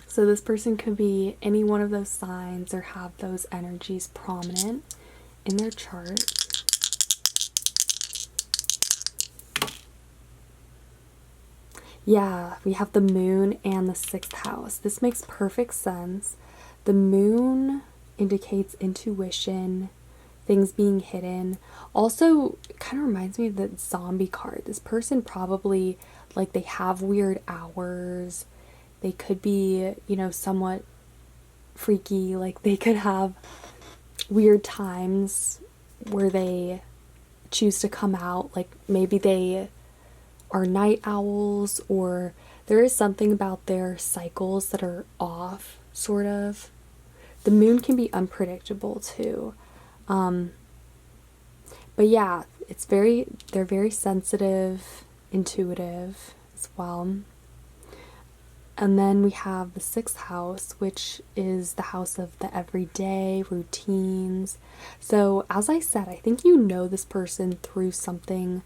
So this person could be any one of those signs or have those energies prominent in their chart. Yeah, we have the moon and the 6th house. This makes perfect sense. The moon indicates intuition, things being hidden. Also, it kind of reminds me of the zombie card. This person probably, like, they have weird hours. They could be, somewhat freaky. Like, they could have weird times where they choose to come out. Like, maybe they are night owls, or there is something about their cycles that are off, sort of. The moon can be unpredictable too. But yeah, they're very sensitive, intuitive as well. And then we have the 6th house, which is the house of the everyday routines. So as I said, I think you know this person through something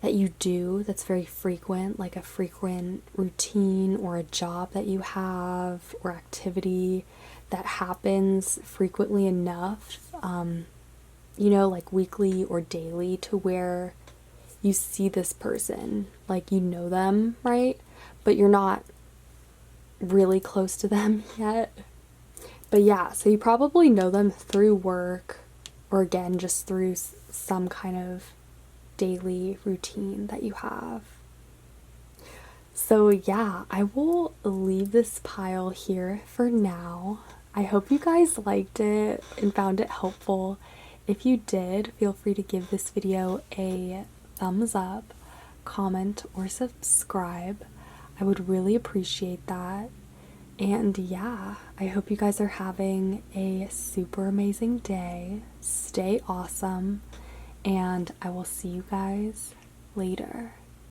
that you do that's very frequent, like a frequent routine or a job that you have or activity that happens frequently enough, like weekly or daily, to where you see this person, like you know them, right? But you're not really close to them yet. But yeah, so you probably know them through work, or again, just through some kind of daily routine that you have. So yeah, I will leave this pile here for now. I hope you guys liked it and found it helpful. If you did, feel free to give this video a thumbs up, comment, or subscribe. I would really appreciate that. And yeah, I hope you guys are having a super amazing day. Stay awesome. And I will see you guys later.